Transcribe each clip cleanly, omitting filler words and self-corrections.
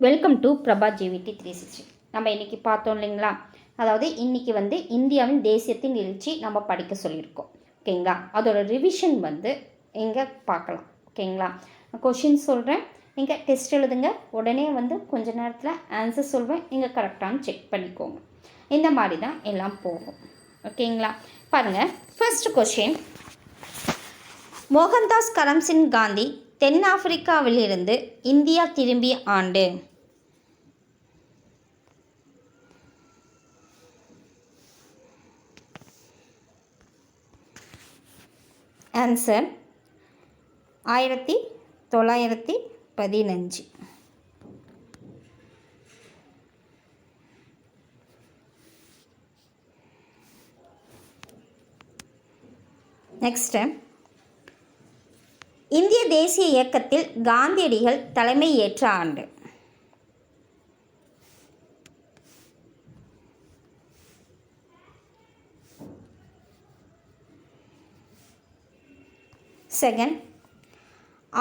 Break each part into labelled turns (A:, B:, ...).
A: Welcome to Prabha ஜிவிடி 360. நம்ம இன்றைக்கி பார்த்தோம் இல்லைங்களா, அதாவது இன்றைக்கி இந்தியாவின் தேசியத்தின் எழுச்சி நம்ம படிக்க சொல்லியிருக்கோம். ஓகேங்களா, அதோட ரிவிஷன் இங்கே பார்க்கலாம். ஓகேங்களா, கொஷின் சொல்கிறேன், நீங்கள் டெஸ்ட் எழுதுங்க. உடனே கொஞ்ச நேரத்தில் ஆன்சர் சொல்வேன், நீங்கள் கரெக்டானு செக் பண்ணிக்கோங்க. இந்த மாதிரி தான் எல்லாம் போகும். ஓகேங்களா, பாருங்கள். ஃபர்ஸ்ட் கொஷின், மோகன்தாஸ் கரம்சந்த் காந்தி தென்னாப்பிரிக்காவிலிருந்து இந்தியா திரும்பிய ஆண்டு? ஆன்சர் 1915. நெக்ஸ்ட்டு, இந்திய தேசிய இயக்கத்தில் காந்தியடிகள் தலைமை ஏற்ற ஆண்டு? செகண்ட்,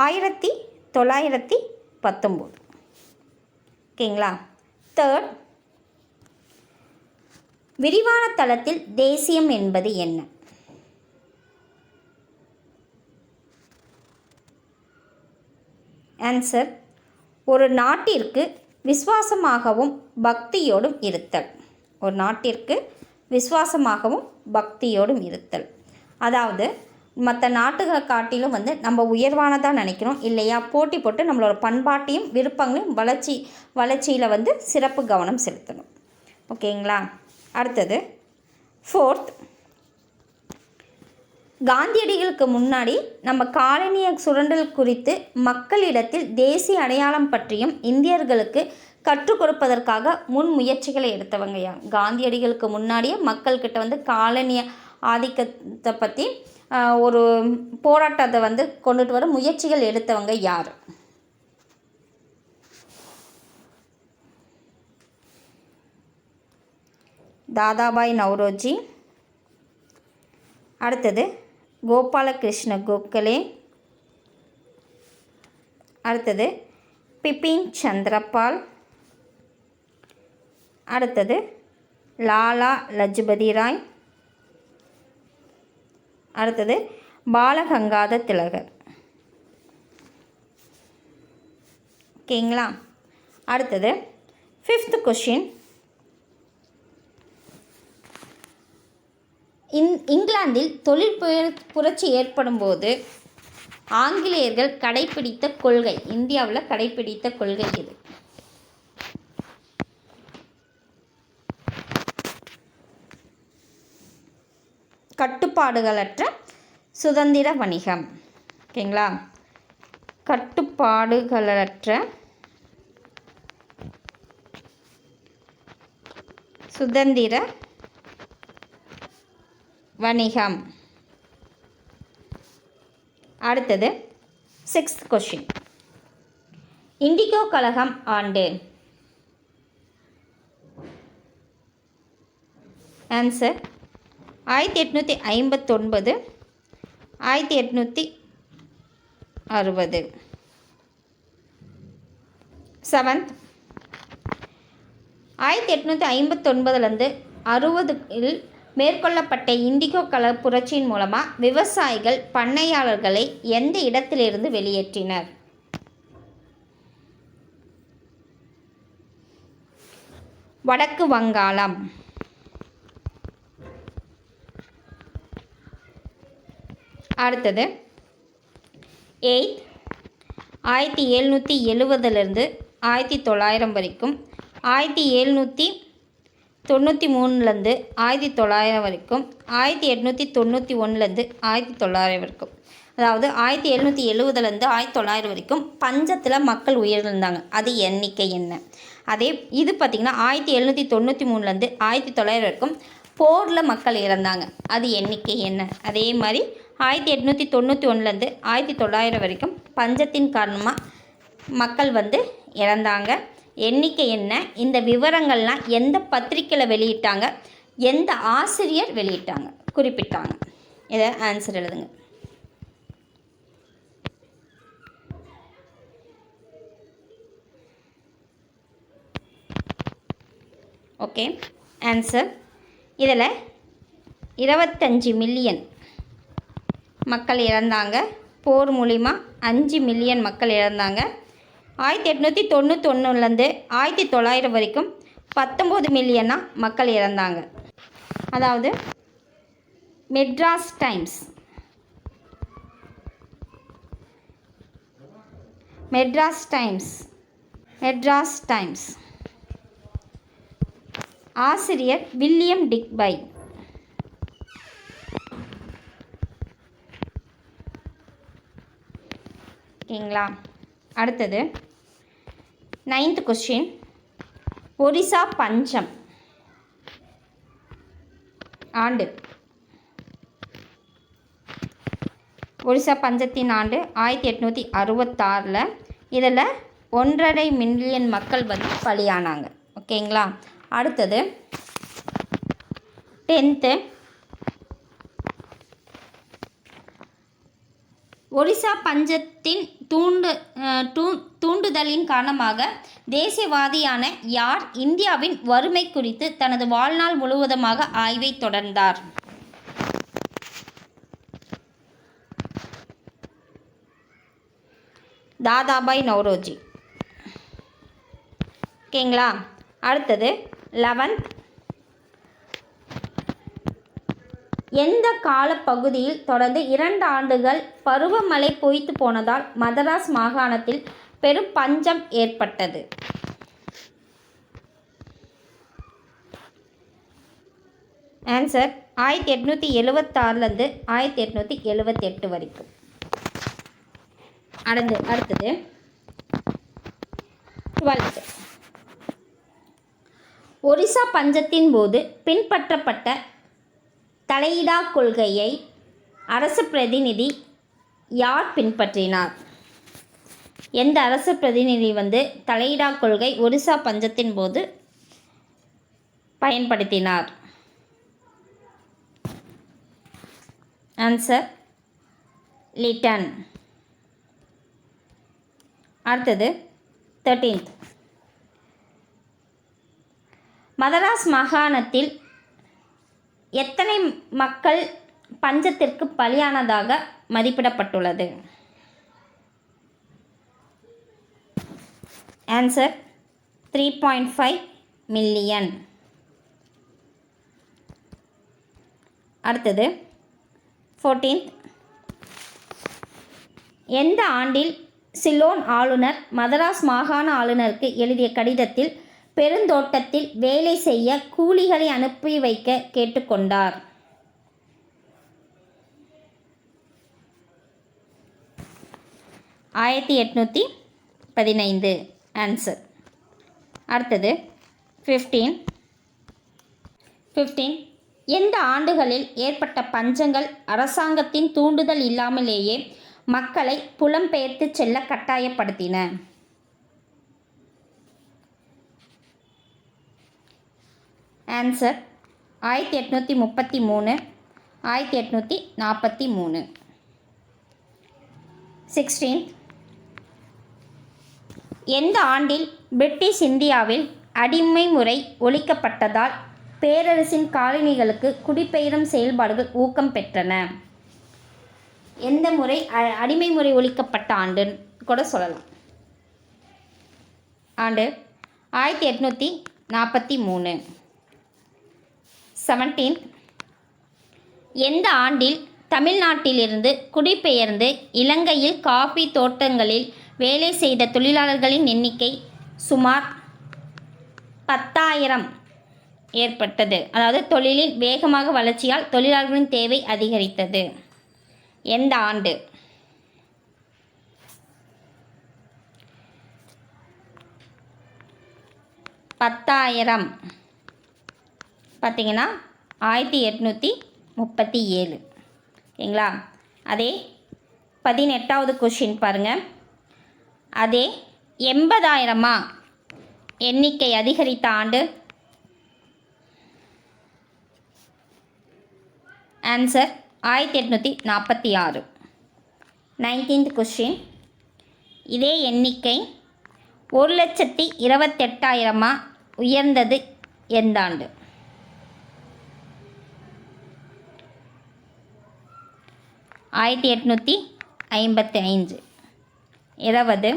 A: 1919. ஓகேங்களா. தேர்ட், விரிவான தளத்தில் தேசியம் என்பது என்ன? ஆன்சர், ஒரு நாட்டிற்கு விசுவாசமாகவும் பக்தியோடும் இருத்தல். ஒரு நாட்டிற்கு விசுவாசமாகவும் பக்தியோடும் இருத்தல். அதாவது மற்ற நாட்டுகளை காட்டிலும் நம்ம உயர்வானதாக நினைக்கிறோம் இல்லையா, போட்டி போட்டு நம்மளோட பண்பாட்டையும் விருப்பங்களையும் வளர்ச்சியில் சிறப்பு கவனம் செலுத்தணும். ஓகேங்களா. அடுத்தது ஃபோர்த், காந்தியடிகளுக்கு முன்னாடி நம்ம காலனிய சுரண்டல் குறித்து மக்களிடத்தில் தேசிய அடையாளம் பற்றியும் இந்தியர்களுக்கு கற்றுக் கொடுப்பதற்காக முன் முயற்சிகளை எடுத்தவங்க யார்? காந்தியடிகளுக்கு முன்னாடியே மக்கள்கிட்ட காலனிய ஆதிக்கத்தை பற்றி ஒரு போராட்டத்தை கொண்டுட்டு வர முயற்சிகள் எடுத்தவங்க யார்? தாதாபாய் நவ்ரோஜி. அடுத்தது கோபாலகிருஷ்ண கோகலே. அடுத்தது பிபின் சந்திரபால். அடுத்தது லாலா லஜபதி ராய். அடுத்தது பாலகங்காதர் திலகர். ஓகேங்களா. அடுத்தது ஃபிஃப்த் கொஷின், இங்கிலாந்தில் தொழில் புரட்சி ஏற்படும் போது ஆங்கிலேயர்கள் கடைப்பிடித்த கொள்கை, இந்தியாவில் கடைப்பிடித்த கொள்கை இது? கட்டுப்பாடுகளற்ற சுதந்திர வணிகம். ஓகேங்களா. கட்டுப்பாடுகளற்ற சுதந்திர வணிகம். அடுத்தது சிக்ஸ்த் கொஷின், இண்டிகோ கழகம் ஆண்டு? ஆன்சர் 1859, 1860. செவன்த், 1859 60 மேற்கொள்ளப்பட்ட இண்டிகோ கலர் புரட்சியின் மூலமாக விவசாயிகள் பண்ணையாளர்களை எந்த இடத்திலிருந்து வெளியேற்றினர்? வடக்கு வங்காளம். அடுத்தது 8th, 1770 1900 வரைக்கும், 1793 1900 வரைக்கும், 1891 1900 வரைக்கும். அதாவது 1770 1900 வரைக்கும் பஞ்சத்தில் மக்கள் உயிரிழந்தாங்க. அது எண்ணிக்கை என்ன? அதே இது பார்த்திங்கன்னா 1793 1900 வரைக்கும் போரில் மக்கள் இறந்தாங்க. அது எண்ணிக்கை என்ன? அதே மாதிரி 1891 1900 வரைக்கும் பஞ்சத்தின் காரணமாக மக்கள் இறந்தாங்க. எண்ணிக்கை என்ன? இந்த விவரங்கள்லாம் எந்த பத்திரிக்கையில் வெளியிட்டாங்க, எந்த ஆசிரியர் வெளியிட்டாங்க, குறிப்பிட்டாங்க? இதை ஆன்சர் எழுதுங்க. Okay, answer. இதில் 25 மில்லியன் மக்கள் இறந்தாங்க. போர் மூலிமா 5 மில்லியன் மக்கள் இறந்தாங்க. 1891லேருந்து 1900 வரைக்கும் 19 மில்லியனாக மக்கள் இறந்தாங்க. அதாவது மெட்ராஸ் டைம்ஸ் ஆசிரியர் வில்லியம் டிக்பை. ஓகேங்களா? அடுத்தது 9th கொஸ்டின். ஒரிசா பஞ்சம் ஆண்டு. ஒரிசா பஞ்சத்தின் ஆண்டு 1866. இதில் 1.5 மில்லியன் மக்கள் வந்து பலியானாங்க. ஓகேங்களா? அடுத்தது 10th. ஒரிசா பஞ்சத்தின் தூண்டுதலின் காரணமாக தேசியவாதியான யார் இந்தியாவின் வறுமை குறித்து தனது வாழ்நாள் முழுவதுமாக ஆய்வை தொடர்ந்தார்? தாதாபாய் நவ்ரோஜி. ஓகேங்களா? அடுத்தது 11th. எந்த காலப்பகுதியில் தொடர்ந்து 2 ஆண்டுகள் பருவமழை பொய்த்து போனதால் மதராஸ் மாகாணத்தில் பெரும் பஞ்சம் ஏற்பட்டது? ஆன்சர் 1876லேருந்து 1878 வரைக்கும். அடுத்தது 12th. ஒரிசா பஞ்சத்தின் போது பின்பற்றப்பட்ட தலையிடா கொள்கையை அரசு பிரதிநிதி யார் பின்பற்றினார்? எந்த அரசு பிரதிநிதி வந்து தலையிடா கொள்கை ஒரிசா பஞ்சத்தின் போது பயன்படுத்தினார்? Answer Lytton. அடுத்தது 13th. மதராஸ் மாகாணத்தில் எத்தனை மக்கள் பஞ்சத்திற்கு பலியானதாக மதிப்பிடப்பட்டுள்ளது? Answer 3.5 million. அடுத்தது 14th. எந்த ஆண்டில் சிலோன் ஆளுநர் மதராஸ் மாகாண ஆளுநருக்கு எழுதிய கடிதத்தில் பெருந்தோட்டத்தில் வேலை செய்ய கூலிகளை அனுப்பி வைக்க கேட்டுக்கொண்டார்? 1815. ஆன்சர். அடுத்தது 15. எந்த ஆண்டுகளில் ஏற்பட்ட பஞ்சங்கள் அரசாங்கத்தின் தூண்டுதல் இல்லாமலேயே மக்களை புலம்பெயர்த்து செல்ல கட்டாயப்படுத்தின? ஆன்சர் 1833, 1843. 16. எந்த ஆண்டில் பிரிட்டிஷ் இந்தியாவில் அடிமை முறை ஒழிக்கப்பட்டதால் பேரரசின் காலனிகளுக்கு குடிபெயரும் செயல்பாடுகள் ஊக்கம் பெற்றன? எந்த முறை அடிமை முறை ஒழிக்கப்பட்ட ஆண்டுன்னு கூட சொல்லலாம். ஆண்டு 1843. 17. எந்த ஆண்டில் தமிழ்நாட்டிலிருந்து குடிபெயர்ந்து இலங்கையில் காஃபி தோட்டங்களில் வேலை செய்த தொழிலாளர்களின் எண்ணிக்கை சுமார் 10,000 ஏற்பட்டது? அதாவது தொழிலின் வேகமாக வளர்ச்சியால் தொழிலாளர்களின் தேவை அதிகரித்தது. எந்த ஆண்டு? பத்தாயிரம் பார்த்தீங்கன்னா 1837. ஓகேங்களா? அதே 18வது கொஷின் பாருங்கள். அதே 80,000 எண்ணிக்கை அதிகரித்த ஆண்டு? ஆன்சர் 1846. 19th question. இதே எண்ணிக்கை 1,28,000 உயர்ந்தது எந்த ஆண்டு? 1855. 20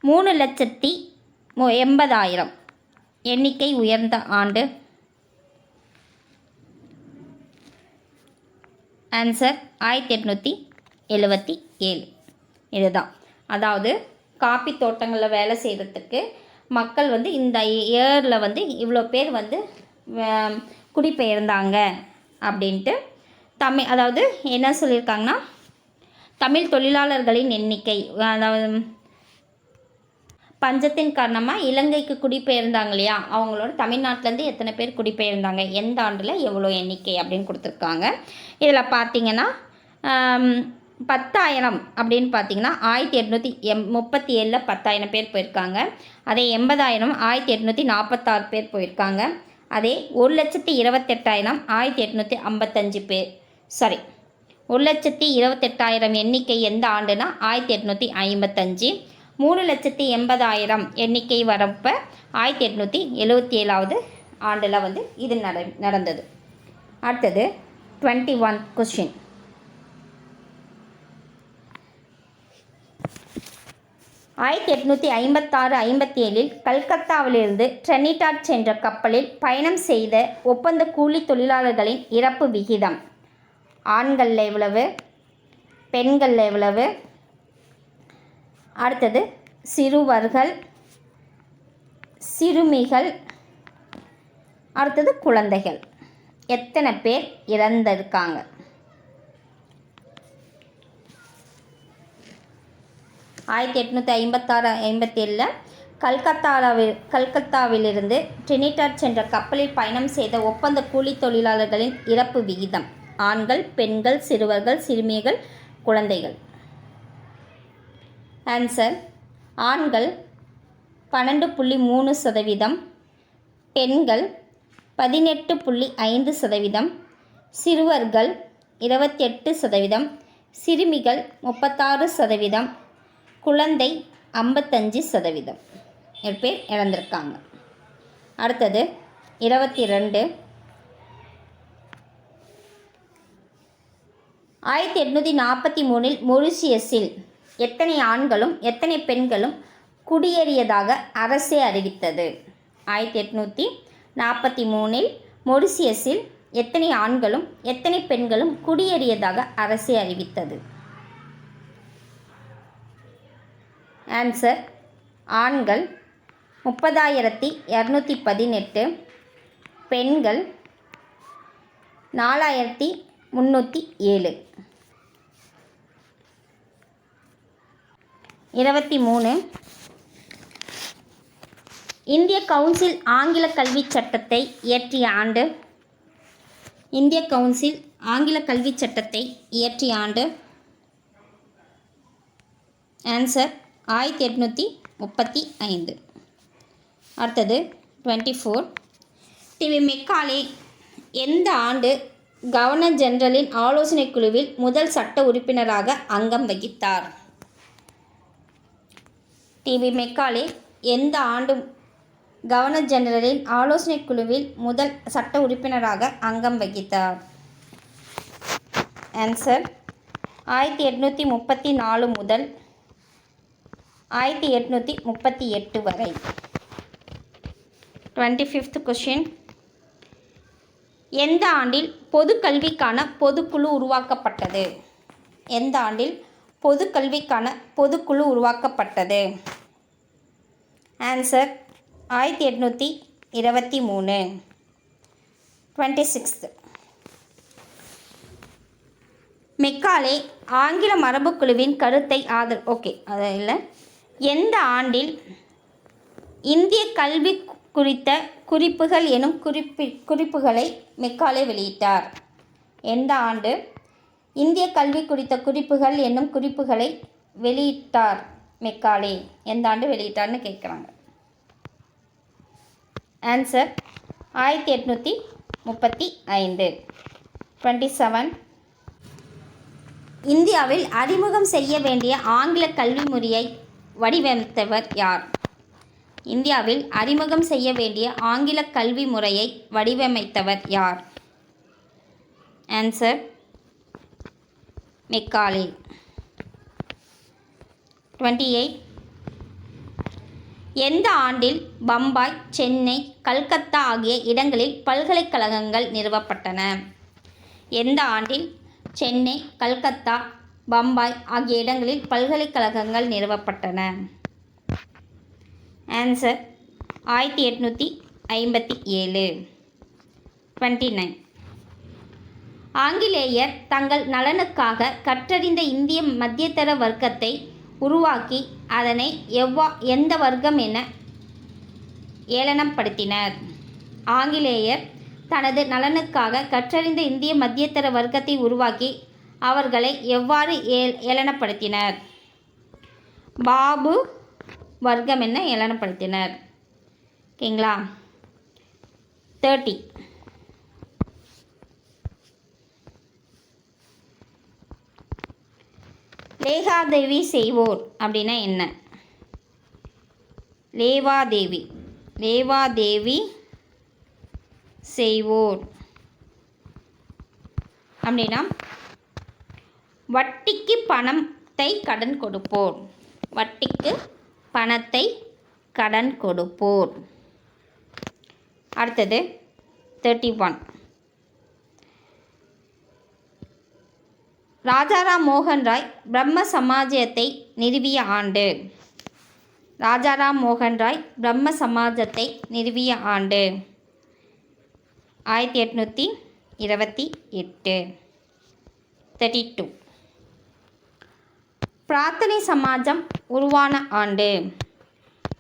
A: 3,80,000 எண்ணிக்கை உயர்ந்த ஆண்டு? ஆன்சர் 1877. இதுதான். அதாவது காப்பி தோட்டங்களில் வேலை செய்கிறதுக்கு மக்கள் வந்து இந்த இயரில் வந்து இவ்வளோ பேர் வந்து குடிபெயர்ந்தாங்க அப்படின்ட்டு அதாவது என்ன சொல்லியிருக்காங்கன்னா, தமிழ் தொழிலாளர்களின் எண்ணிக்கை, அதாவது பஞ்சத்தின் காரணமாக இலங்கைக்கு குடிபெயர்ந்தாங்க இல்லையா, அவங்களோட தமிழ்நாட்டிலேருந்து எத்தனை பேர் குடிபெயர்ந்தாங்க, எந்த ஆண்டில் எவ்வளோ எண்ணிக்கை அப்படின்னு கொடுத்துருக்காங்க. இதில் பார்த்தீங்கன்னா 10,000 அப்படின்னு பார்த்தீங்கன்னா 1837 10,000 பேர் போயிருக்காங்க. அதே 80,000 1846 பேர் போயிருக்காங்க. அதே 1,28,000 1855 பேர். 1,28,000 எண்ணிக்கை எந்த ஆண்டுனா 1855. 3,80,000 எண்ணிக்கை வரப்போ 1877 ஆண்டில் வந்து இது நடந்தது. அடுத்தது 21 கொஸ்டின். 1856-57 கல்கத்தாவிலிருந்து ட்ரினிடாட் சென்ற கப்பலில் பயணம் செய்த ஒப்பந்த கூலி தொழிலாளர்களின் இறப்பு விகிதம் ஆண்களில் எவ்வளவு, பெண்களில் எவ்வளவு? அடுத்தது சிறுவர்கள், சிறுமிகள், அடுத்தது குழந்தைகள், எத்தனை பேர் இறந்திருக்காங்க? ஆயிரத்தி 1856-57 கல்கத்தாவிலிருந்து ட்ரினிடாட் சென்ற கப்பலில் பயணம் செய்த ஒப்பந்த கூலி தொழிலாளர்களின் இறப்பு விகிதம் ஆண்கள், பெண்கள், சிறுவர்கள், சிறுமிகள், குழந்தைகள். ஆன்சர் ஆண்கள் 12.3%, பெண்கள் 18.5%, சிறுவர்கள் 28%, சிறுமிகள் 36%, குழந்தை 55% பேர் இறந்திருக்காங்க. அடுத்தது 22. 1843 மொரிஷியஸில் எத்தனை ஆண்களும் எத்தனை பெண்களும் குடியேறியதாக அரசே அறிவித்தது? 1843 மொரிஷியஸில் எத்தனை ஆண்களும் எத்தனை பெண்களும் குடியேறியதாக அரசே அறிவித்தது? ஆன்சர் ஆண்கள் 30,218, பெண்கள் 4,307. 23. இந்திய கவுன்சில் ஆங்கில கல்விச் சட்டத்தை இயற்றிய ஆண்டு? இந்திய கவுன்சில் ஆங்கில கல்விச் சட்டத்தை இயற்றிய ஆண்டு? ஆன்சர் 1835. அடுத்தது 24. டிவி மெக்காலே எந்த ஆண்டு கவர்னர் ஜெனரலின் ஆலோசனை குழுவில் முதல் சட்ட உறுப்பினராக அங்கம் வகித்தார்? டிவி மெக்காலே எந்த ஆண்டு கவர்னர் ஜெனரலின் ஆலோசனை குழுவில் முதல் சட்ட உறுப்பினராக அங்கம் வகித்தார்? ஆன்சர் 1834 முதல் 1838 வரை. 25th question. எந்த ஆண்டில் பொது கல்விக்கான பொதுக்குழு உருவாக்கப்பட்டது? எந்த ஆண்டில் பொது கல்விக்கான பொதுக்குழு உருவாக்கப்பட்டது? ஆன்சர் 1823. 26th. மெக்காலே ஆங்கில மரபுக்குழுவின் கருத்தை இல்லை, எந்த ஆண்டில் இந்திய கல்வி குறித்த குறிப்புகள் எனும் குறிப்புகளை மெக்காலே வெளியிட்டார்? எந்த ஆண்டு இந்திய கல்வி குறித்த குறிப்புகள் என்னும் குறிப்புகளை வெளியிட்டார் மெக்காலே? எந்த ஆண்டு வெளியிட்டார்னு கேட்குறாங்க. ஆன்சர் 1835. 27. இந்தியாவில் அறிமுகம் செய்ய வேண்டிய ஆங்கில கல்வி முறையை வடிவமைத்தவர் யார்? இந்தியாவில் அறிமுகம் செய்ய வேண்டிய ஆங்கில கல்வி முறையை வடிவமைத்தவர் யார்? Answer Macaulay. 28. எந்த ஆண்டில் பம்பாய், சென்னை, கல்கத்தா ஆகிய இடங்களில் பல்கலைக்கழகங்கள் நிறுவப்பட்டன? எந்த ஆண்டில் சென்னை, கல்கத்தா, பம்பாய் ஆகிய இடங்களில் பல்கலைக்கழகங்கள் நிறுவப்பட்டன? ஆன்சர் 1857. 29. ஆங்கிலேயர் தங்கள் நலனுக்காக கற்றறிந்த இந்திய மத்தியதர வர்க்கத்தை உருவாக்கி அதனை எந்த வர்க்கம் என ஏளனப்படுத்தினர்? ஆங்கிலேயர் தனது நலனுக்காக கற்றறிந்த இந்திய மத்தியதர வர்க்கத்தை உருவாக்கி அவர்களை எவ்வாறு ஏளனப்படுத்தினர்? பாபு வர்க்கம் என்ன ஏளனப்படுத்தினர்? ஓகேங்களா? 30. லேவாதேவி செய்வோர் அப்படின்னா என்ன? லேவாதேவி செய்வோர் அப்படின்னா வட்டிக்கு பணத்தை கடன் கொடுப்போர். வட்டிக்கு பணத்தை கடன் கொடுப்போர். அடுத்தது 31. ராஜாராம் மோகன் ராய் பிரம்ம சமாஜத்தை நிறுவிய ஆண்டு? ராஜாராம் மோகன் ராய் பிரம்ம சமாஜத்தை நிறுவிய ஆண்டு 1828. 32. பிரார்த்தனை சமாஜம் உருவான ஆண்டு?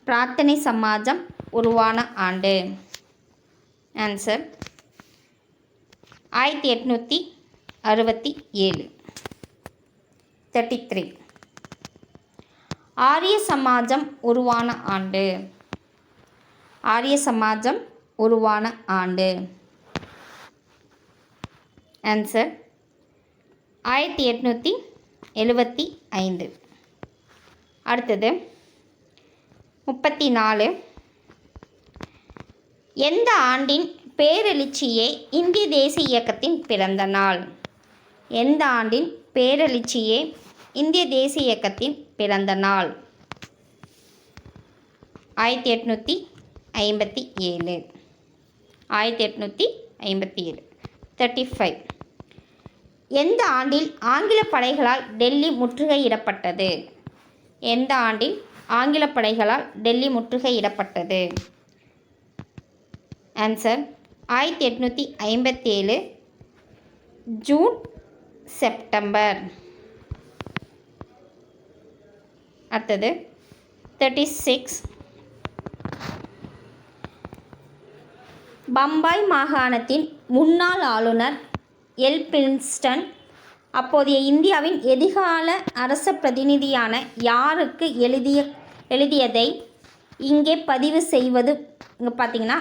A: பிரார்த்தனை சமாஜம் உருவான ஆண்டு? ஆன்சர் 1867. 33. ஆரிய சமாஜம் உருவான ஆண்டு? ஆரிய சமாஜம் உருவான ஆண்டு? ஆன்சர் 1875. அடுத்தது 34. எந்த ஆண்டின் பேரெழுச்சியே இந்திய தேசிய இயக்கத்தின் பிறந்த நாள்? எந்த ஆண்டின் பேரெழுச்சியே இந்திய தேசிய இயக்கத்தின் பிறந்த நாள்? 1857. 1857. 35. எந்த ஆண்டில் ஆங்கில படைகளால் டெல்லி முற்றுகையிடப்பட்டது? எந்த ஆண்டில் ஆங்கில படைகளால் டெல்லி முற்றுகையிடப்பட்டது? ஆன்சர் 1857. June, September. அடுத்தது 36. பம்பாய் மாகாணத்தின் முன்னாள் ஆளுநர் எல்பின்ஸ்டன் அப்போதைய இந்தியாவின் எதிர்கால அரச பிரதிநிதியான யாருக்கு எழுதியதை இங்கே பதிவு செய்வது. இங்கே பார்த்தீங்கன்னா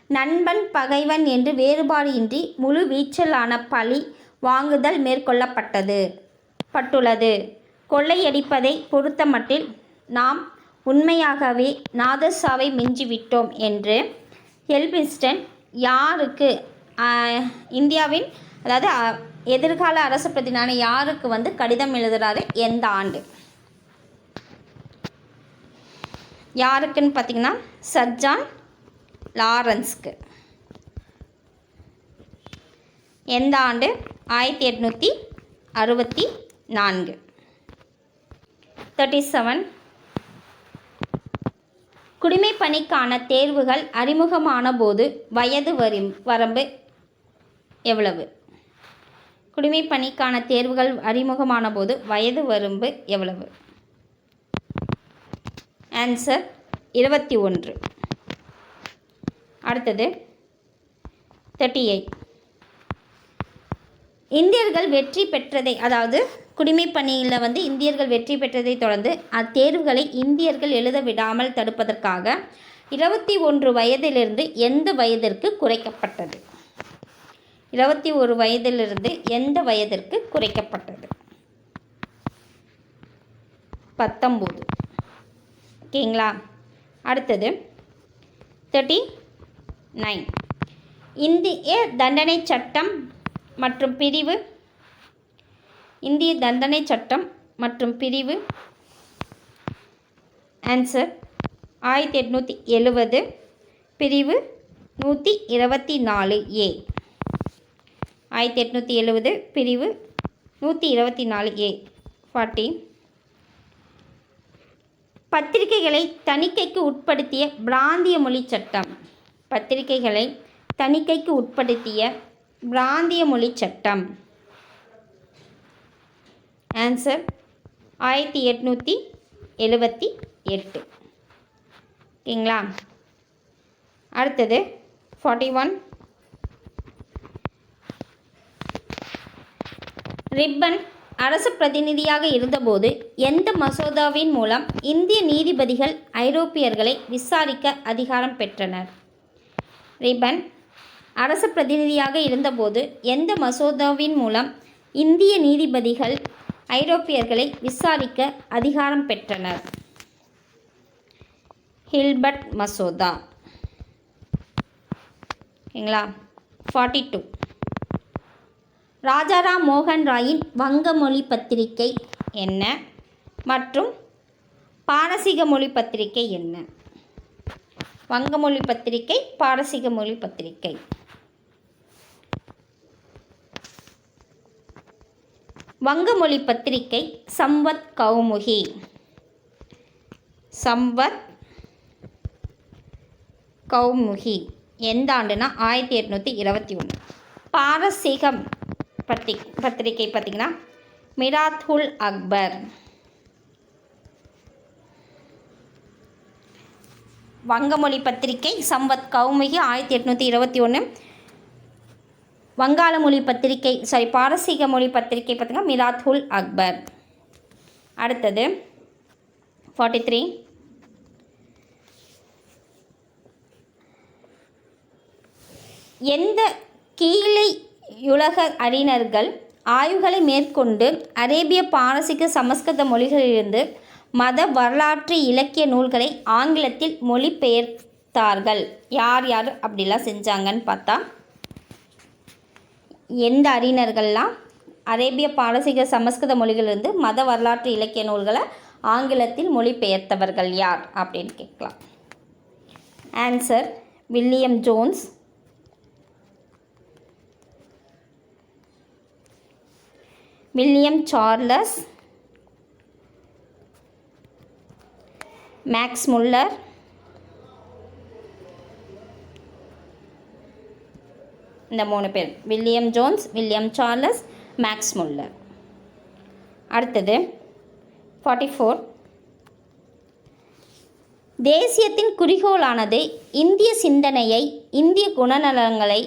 A: நண்பன் பகைவன் என்று வேறுபாடு இன்றி முழு வீச்சலான பழி வாங்குதல் மேற்கொள்ளப்பட்டுள்ளது. கொள்ளையடிப்பதை பொறுத்தமட்டில் நாம் உண்மையாகவே நாதசாவை மிஞ்சிவிட்டோம் என்று எல்பின்ஸ்டன் யாருக்கு இந்தியாவின் அதாவது எதிர்கால அரச பிரதிநிதியான யாருக்கு கடிதம் எழுதுகிறாரு? எந்த ஆண்டு? யாருக்குன்னு பார்த்தீங்கன்னா சர் ஜான் லாரன்ஸ்க்கு. எந்த ஆண்டு? 1864. 37. குடிமைப் பணிக்கான தேர்வுகள் அறிமுகமான போது வயது வரம்பு எவ்வளவு? குடிமைப் பணிக்கான தேர்வுகள் அறிமுகமான போது வயது வரம்பு எவ்வளவு? ஆன்சர் 21. அடுத்தது 38. இந்தியர்கள் வெற்றி பெற்றதை அதாவது குடிமைப் பணியில் இந்தியர்கள் வெற்றி பெற்றதை தொடர்ந்து அத்தேர்வுகளை இந்தியர்கள் எழுத விடாமல் தடுப்பதற்காக 21 வயதிலிருந்து எந்த வயதிற்கு குறைக்கப்பட்டது? 21 வயதிலிருந்து எந்த வயதிற்கு குறைக்கப்பட்டது? 19. ஓகேங்களா? அடுத்தது 39 இந்திய தண்டனை சட்டம் மற்றும் பிரிவு. இந்திய தண்டனை சட்டம் மற்றும் பிரிவு. ஆன்சர் 1870 பிரிவு 124A. 1870 பிரிவு 124A. 40 பத்திரிகைகளை தணிக்கைக்கு உட்படுத்திய பிராந்திய மொழி சட்டம். பத்திரிகைகளை தணிக்கைக்கு உட்படுத்திய பிராந்திய மொழி சட்டம். ஆன்சர் 1878. ஓகேங்களா? அடுத்தது 41 ரிப்பன் அரசு பிரதிநிதியாக இருந்தபோது எந்த மசோதாவின் மூலம் இந்திய நீதிபதிகள் ஐரோப்பியர்களை விசாரிக்க அதிகாரம் பெற்றனர்? ரிப்பன் அரசு பிரதிநிதியாக இருந்தபோது எந்த மசோதாவின் மூலம் இந்திய நீதிபதிகள் ஐரோப்பியர்களை விசாரிக்க அதிகாரம் பெற்றனர்? ஹில்பர்ட் மசோதா. ஓகேங்களா? 42 ராஜாராம் மோகன் ராயின் வங்க மொழி பத்திரிகை என்ன மற்றும் பாரசீக மொழி பத்திரிகை என்ன? வங்க மொழி பத்திரிகை, பாரசீக மொழி பத்திரிகை. வங்க மொழி பத்திரிகை சம்பத் கௌமுகி. சம்பத் கௌமுகி எந்த ஆண்டுனா 1821. பாரசீகம் பத்திரிகை பார்த்திங்கன்னா மிராத்-உல் அக்பர். வங்கமொழி பத்திரிகை சம்பத் கௌமுகி 1821. வங்காள மொழி பத்திரிகை பாரசீக மொழி பத்திரிகை பார்த்திங்கன்னா மிராத்-உல் அக்பர். அடுத்தது 43 எந்த கீழையுலக அறிஞர்கள் ஆய்வுகளை மேற்கொண்டு அரேபிய, பாரசீக, சமஸ்கிருத மொழிகளிலிருந்து மத வரலாற்று இலக்கிய நூல்களை ஆங்கிலத்தில் மொழிபெயர்த்தார்கள்? யார் யார் அப்படிலாம் செஞ்சாங்கன்னு பார்த்தா, எந்த அறிஞர்கள்லாம் அரேபிய, பாரசீக, சமஸ்கிருத மொழிகளிலிருந்து மத வரலாற்று இலக்கிய நூல்களை ஆங்கிலத்தில் மொழிபெயர்த்தவர்கள் யார் அப்படின்னு கேட்கலாம். Answer William Jones, William Charles, maths Muller, இந்த 3 பேர். William Jones, William Charles, maths Muller. அடுத்தது 44 தேசியத்தின் குறிக்கோளானது இந்திய சிந்தனையை, இந்திய குணநலங்களை,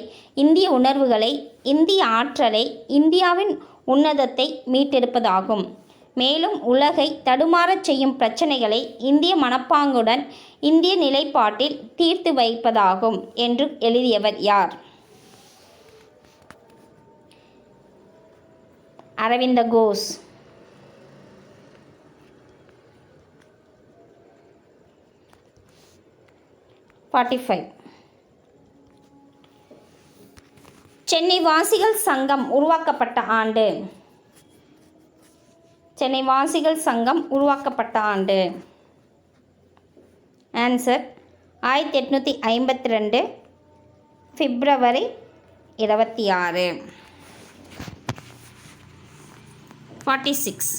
A: இந்திய உணர்வுகளை, இந்திய ஆற்றலை, இந்தியாவின் உன்னதத்தை மீட்டெடுப்பதாகும். மேலும் உலகை தடுமாறச் செய்யும் பிரச்சனைகளை இந்திய மனப்பாங்குடன் இந்திய நிலைப்பாட்டில் தீர்த்து வைப்பதாகும் என்று எழுதியவர் யார்? அரவிந்த கோஷ். சென்னை வாசிகள் சங்கம் உருவாக்கப்பட்ட ஆண்டு. சென்னை வாசிகள் சங்கம் உருவாக்கப்பட்ட ஆண்டு. ஆன்சர் 1852 பிப்ரவரி 26. 46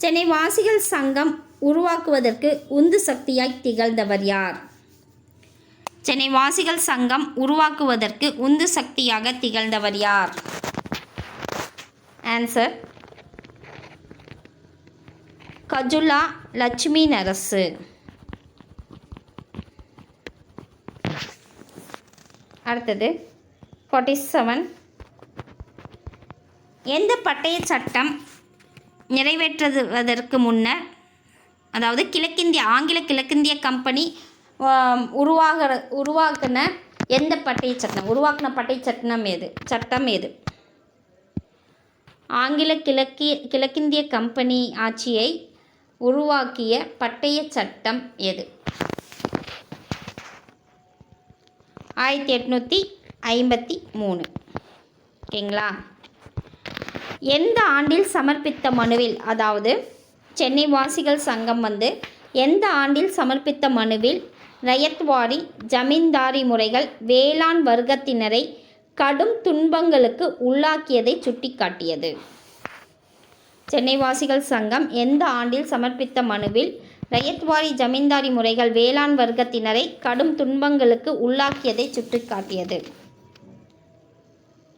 A: சென்னை வாசிகள் சங்கம் உருவாக்குவதற்கு உந்து சக்தியாய் திகழ்ந்தவர் யார்? சென்னை வாசிகள் சங்கம் உருவாக்குவதற்கு உந்து சக்தியாக திகழ்ந்தவர் யார்? ஆன்சர் கஜுலா லட்சுமி நரசு. அடுத்தது 47 எந்த பட்டய சட்டம் நிறைவேற்றுவதற்கு முன்னர், அதாவது ஆங்கில கிழக்கிந்திய கம்பெனி உருவாக்கின எந்த பட்டய சட்டம், உருவாக்கின பட்டய சட்டம் எது? ஆங்கில கிழக்கிந்திய கம்பெனி ஆட்சியை உருவாக்கிய பட்டய சட்டம் எது? 1853. ஓகேங்களா? எந்த ஆண்டில் சமர்ப்பித்த மனுவில், அதாவது சென்னை வாசிகள் சங்கம் எந்த ஆண்டில் சமர்ப்பித்த மனுவில் ரயத்வாரி ஜமீன்தாரி முறைகள் வேளாண் வர்க்கத்தினரை கடும் துன்பங்களுக்கு உள்ளாக்கியதை சுட்டிக்காட்டியது? சென்னை வாசிகள் சங்கம் எந்த ஆண்டில் சமர்ப்பித்த மனுவில் ரயத்வாரி ஜமீன்தாரி முறைகள் வேளாண் வர்க்கத்தினரை கடும் துன்பங்களுக்கு உள்ளாக்கியதை சுட்டிக்காட்டியது?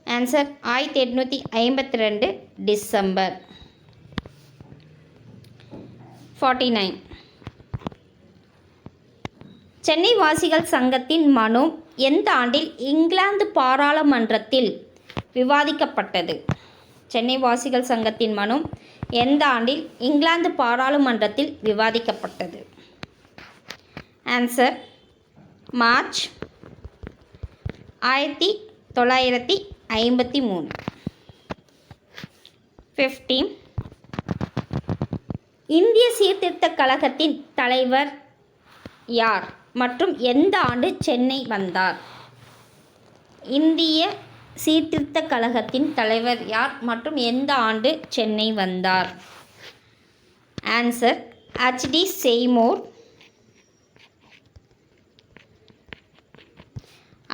A: Answer 1852 December. 49. சென்னை வாசிகள் சங்கத்தின் மனு எந்த ஆண்டில் இங்கிலாந்து பாராளுமன்றத்தில் விவாதிக்கப்பட்டது? சென்னை வாசிகள் சங்கத்தின் மனு எந்த ஆண்டில் இங்கிலாந்து பாராளுமன்றத்தில் விவாதிக்கப்பட்டது? Answer March 1953. 50. இந்திய சீர்திருத்த கழகத்தின் தலைவர் யார் மற்றும் எந்த ஆண்டு சென்னை வந்தார்? இந்திய சீர்திருத்த கழகத்தின் தலைவர் யார் மற்றும் எந்த ஆண்டு சென்னை வந்தார்? ஆன்சர் HD செய்மூர்,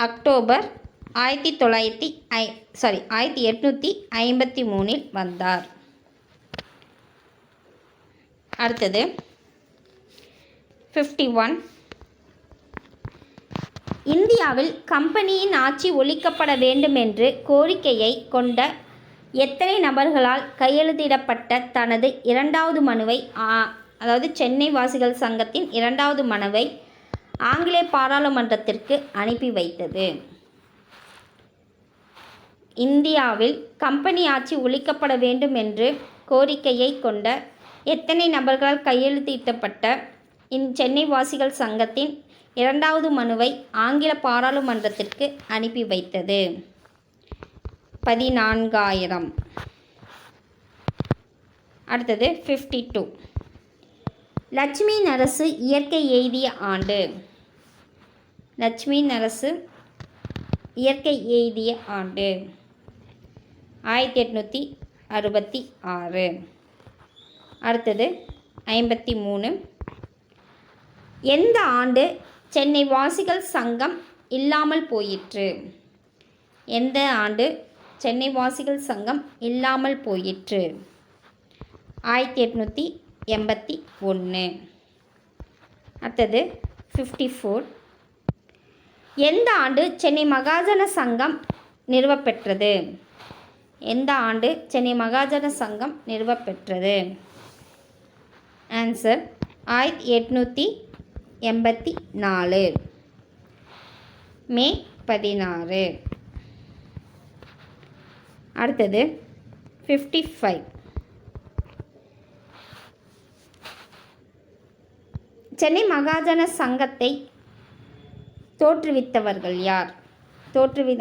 A: அக்டோபர் 1853 வந்தார். அடுத்தது 51. இந்தியாவில் கம்பெனியின் ஆட்சி ஒழிக்கப்பட வேண்டும் என்று கோரிக்கையை கொண்ட எத்தனை நபர்களால் கையெழுத்திடப்பட்ட தனது இரண்டாவது மனுவை, அதாவது சென்னை வாசிகள் சங்கத்தின் இரண்டாவது மனுவை ஆங்கிலேய பாராளுமன்றத்திற்கு அனுப்பி வைத்தது? இந்தியாவில் கம்பெனி ஆட்சி ஒழிக்கப்பட வேண்டும் என்று கோரிக்கையை கொண்ட எத்தனை நபர்களால் கையெழுத்திடப்பட்ட சென்னை வாசிகள் சங்கத்தின் இரண்டாவது மனுவை ஆங்கில பாராளுமன்றத்திற்கு அனுப்பி வைத்தது? 14,000. அடுத்தது 52. லட்சுமி நரசு இயற்கை எய்திய ஆண்டு? லட்சுமி நரசு இயற்கை எய்திய ஆண்டு 1866. அடுத்தது 53. எந்த ஆண்டு சென்னை வாசிகள் சங்கம் இல்லாமல் போயிற்று? எந்த ஆண்டு சென்னை வாசிகள் சங்கம் இல்லாமல் போயிற்று? 1881. அடுத்தது 54. எந்த ஆண்டு சென்னை மகாஜன சங்கம் நிறுவப்பெற்றது? எந்த ஆண்டு சென்னை மகாஜன சங்கம் நிறுவப்பெற்றது? ஆன்சர் 1884 மே 16. அடுத்தது 55. சென்னை மகாஜன சங்கத்தை தோற்றுவித்தவர்கள் யார்?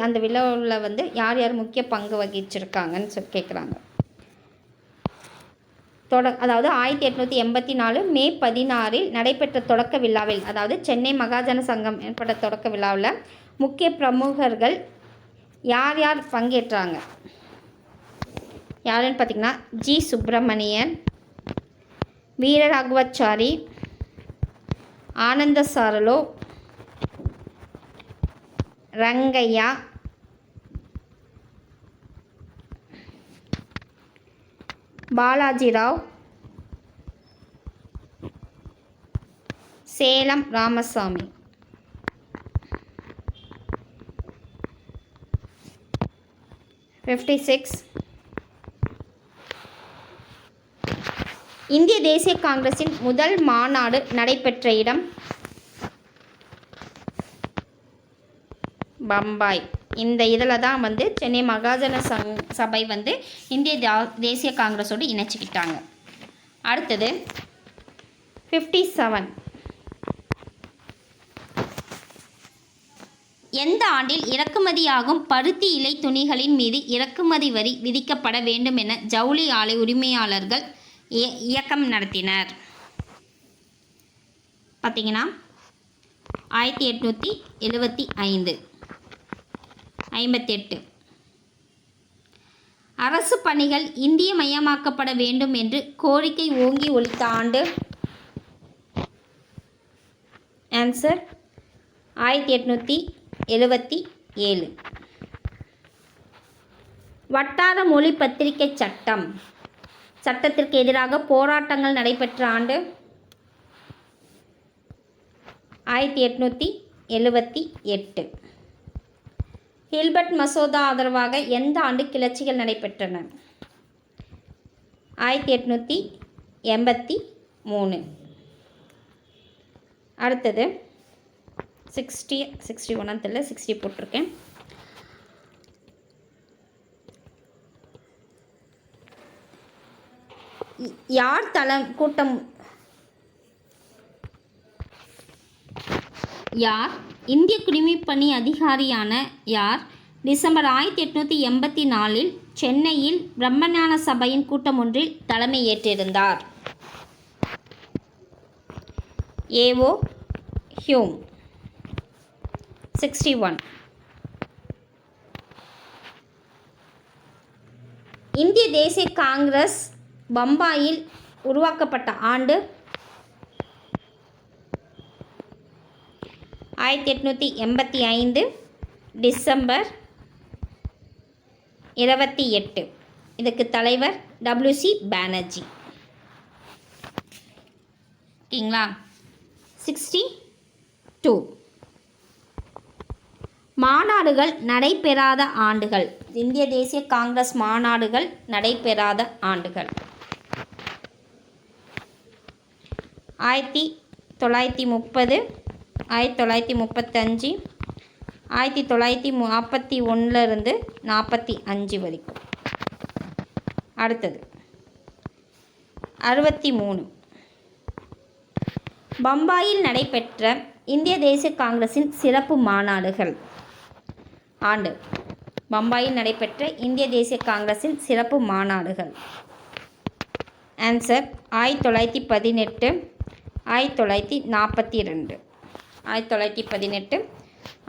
A: அந்த விழாவில் யார் யார் முக்கிய பங்கு வகிச்சிருக்காங்கன்னு கேட்குறாங்க. அதாவது 1884 மே 16 நடைபெற்ற தொடக்க விழாவில், அதாவது சென்னை மகாஜன சங்கம் ஏற்பட்ட தொடக்க விழாவில் முக்கிய பிரமுகர்கள் யார் யார் பங்கேற்றாங்க? யாருன்னு பார்த்திங்கன்னா ஜி சுப்பிரமணியன், வீரராகவாச்சாரி, ஆனந்த சாரலோ, ரங்கையா, பாலாஜிராவ், சேலம் ராமசாமி. இந்திய தேசிய காங்கிரஸின் முதல் மாநாடு நடைபெற்ற இடம்? பம்பாய். இந்த இதில் தான் சென்னை மகாஜன சபை இந்திய தேசிய காங்கிரஸோடு இணைச்சிக்கிட்டாங்க. அடுத்தது 57. எந்த ஆண்டில் இறக்குமதியாகும் பருத்தி இலை துணிகளின் மீது இறக்குமதி வரி விதிக்கப்பட வேண்டும் என ஜவுளி ஆலை உரிமையாளர்கள் இயக்கம் நடத்தினர்? பார்த்தீங்கன்னா 1875 58. அரசு பணிகள் இந்திய மயமாக்கப்பட வேண்டும் என்று கோரிக்கை ஓங்கி ஒலித்த ஆண்டு. ஆன்சர் 1877. வட்டார மொழி பத்திரிகை சட்டத்திற்கு எதிராக போராட்டங்கள் நடைபெற்ற ஆண்டு. 1878. ஹில்பர்ட் மசோதா ஆதரவாக எந்த ஆண்டு கிளர்ச்சிகள் நடைபெற்றன? 1883. அடுத்தது 61 தெரியல, 60 போட்டிருக்கேன். யார் இந்திய குடிமைப்பணி அதிகாரியான யார் டிசம்பர் 1884 சென்னையில் பிரம்மஞான சபையின் கூட்டம் ஒன்றில் தலைமை ஏற்றிருந்தார்? AO Hume. 61. இந்திய தேசிய காங்கிரஸ் பம்பாயில் உருவாக்கப்பட்ட ஆண்டு. 1885 டிசம்பர் 28. இதுக்கு தலைவர் WC பானர்ஜி. ஓகேங்களா? 62. மாநாடுகள் நடைபெறாத ஆண்டுகள். இந்திய தேசிய காங்கிரஸ் மாநாடுகள் நடைபெறாத ஆண்டுகள். 1930, 1935, 1941 45 வரைக்கும். அடுத்தது 63. பம்பாயில் நடைபெற்ற இந்திய தேசிய காங்கிரஸின் சிறப்பு மாநாடுகள். ஆண்டு. பம்பாயில் நடைபெற்ற இந்திய தேசிய காங்கிரஸின் சிறப்பு மாநாடுகள். ஆன்சர் 1918, 1942. 1918,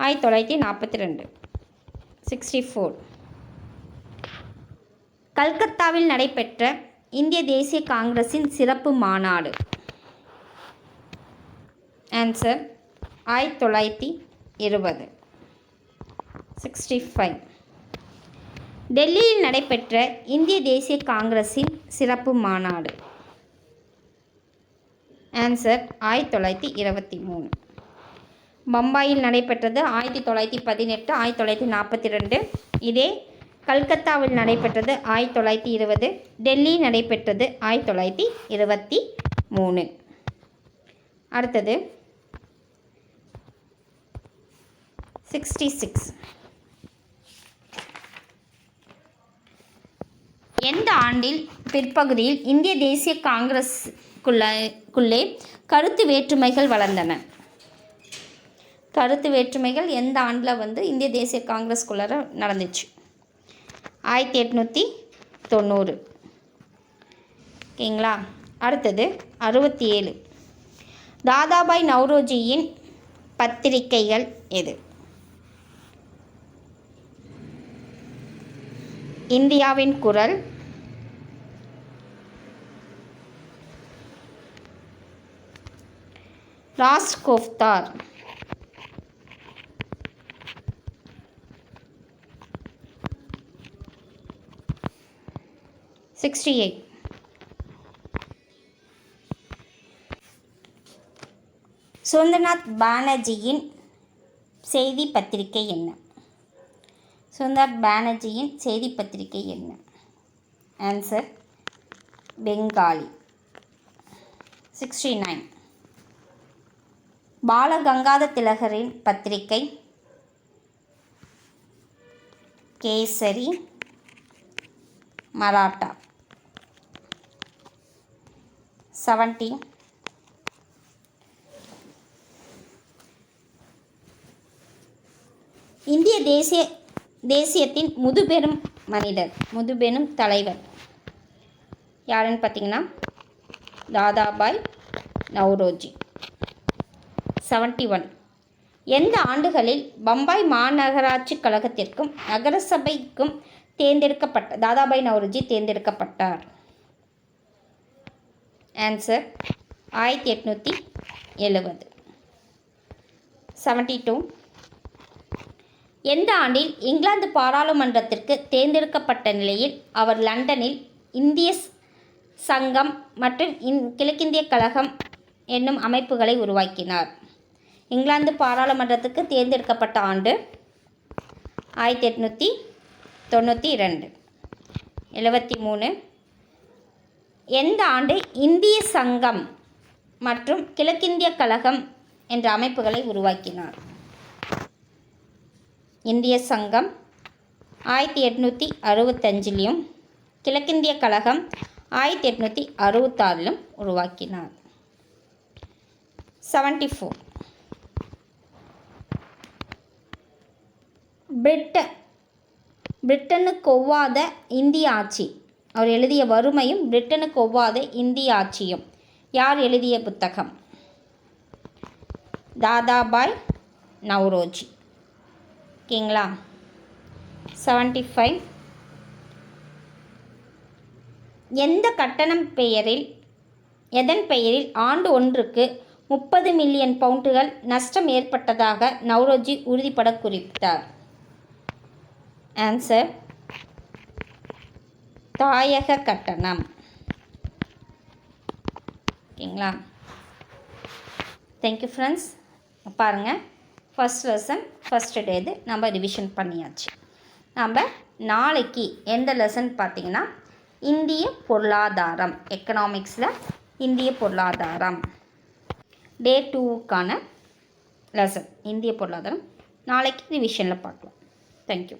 A: 1942. 64. கல்கத்தாவில் நடைபெற்ற இந்திய தேசிய காங்கிரஸின் சிறப்பு மாநாடு. ஆன்சர் 1920. 65. டெல்லியில் நடைபெற்ற இந்திய தேசிய காங்கிரஸின் சிறப்பு மாநாடு. ஆன்சர் 1923. பம்பாயில் நடைபெற்றது 1918, 1942. இதே கல்கத்தாவில் நடைபெற்றது 1920. டெல்லி நடைபெற்றது 1923. அடுத்தது 66. எந்த ஆண்டில் பிற்பகுதியில் இந்திய தேசிய காங்கிரஸுக்குள்ளே கருத்து வேற்றுமைகள் வளர்ந்தன? கருத்து வேற்றுமைகள் எந்த ஆண்டில் இந்திய தேசிய காங்கிரஸ்குள்ளார நடந்துச்சு? 1890. ஓகேங்களா? அடுத்தது 67. தாதாபாய் நவ்ரோஜியின் பத்திரிகைகள் எது? இந்தியாவின் குரல், ராஷ்ட்ரோத்தார், 68. சுந்தர்நாத் பானர்ஜியின் செய்தி பத்திரிகை என்ன? சுந்தர் பானர்ஜியின் செய்தி பத்திரிகை என்ன? ஆன்சர் பெங்காலி. 69. பாலகங்காதர திலகரின் பத்திரிகை கேசரி, மராட்டா. 70. இந்திய தேசியத்தின் முதுபெரும் தலைவர் யாருன்னு பார்த்தீங்கன்னா தாதாபாய் நவ்ரோஜி. 71. எந்த ஆண்டுகளில் பம்பாய் மாநகராட்சி கழகத்திற்கும் நகரசபைக்கும் தாதாபாய் நவ்ரோஜி தேர்ந்தெடுக்கப்பட்டார்? ஆன்சர் 1870. 72. எந்த ஆண்டில் இங்கிலாந்து பாராளுமன்றத்திற்கு தேர்ந்தெடுக்கப்பட்ட நிலையில் அவர் லண்டனில் இந்திய சங்கம் மற்றும் கிழக்கிந்திய கழகம் என்னும் அமைப்புகளை உருவாக்கினார்? இங்கிலாந்து பாராளுமன்றத்துக்கு தேர்ந்தெடுக்கப்பட்ட ஆண்டு 1892. 73. எந்த ஆண்டு இந்திய சங்கம் மற்றும் கிழக்கிந்திய கழகம் என்ற அமைப்புகளை உருவாக்கினார்? இந்திய சங்கம் 1865லையும் கிழக்கிந்திய கழகம் 1866லும் உருவாக்கினார். 74. பிரிட்டனுக்கு ஒவ்வாத இந்திய ஆட்சி. அவர் எழுதிய வறுமையும் பிரிட்டனுக்கு ஒவ்வாத இந்திய ஆட்சியும் யார் எழுதிய புத்தகம்? தாதாபாய் நவ்ரோஜி. ஓகேங்களா? 75. எதன் பெயரில் ஆண்டு ஒன்றுக்கு 30 மில்லியன் பவுண்டுகள் நஷ்டம் ஏற்பட்டதாக நவ்ரோஜி உறுதிபட குறிப்பிட்டார்? ஆன்சர் தாயக கட்டணம். ஓகேங்களா? Thank you friends. பாருங்கள், ஃபஸ்ட் லெசன் ஃபஸ்ட் டே இது நம்ம ரிவிஷன் பண்ணியாச்சு. நம்ம நாளைக்கு எந்த லெசன் பார்த்திங்கன்னா இந்திய பொருளாதாரம், எக்கனாமிக்ஸில் இந்திய பொருளாதாரம் டே 2க்கான லெசன் இந்திய பொருளாதாரம் நாளைக்கு ரிவிஷனில் பார்க்கலாம். தேங்க்யூ.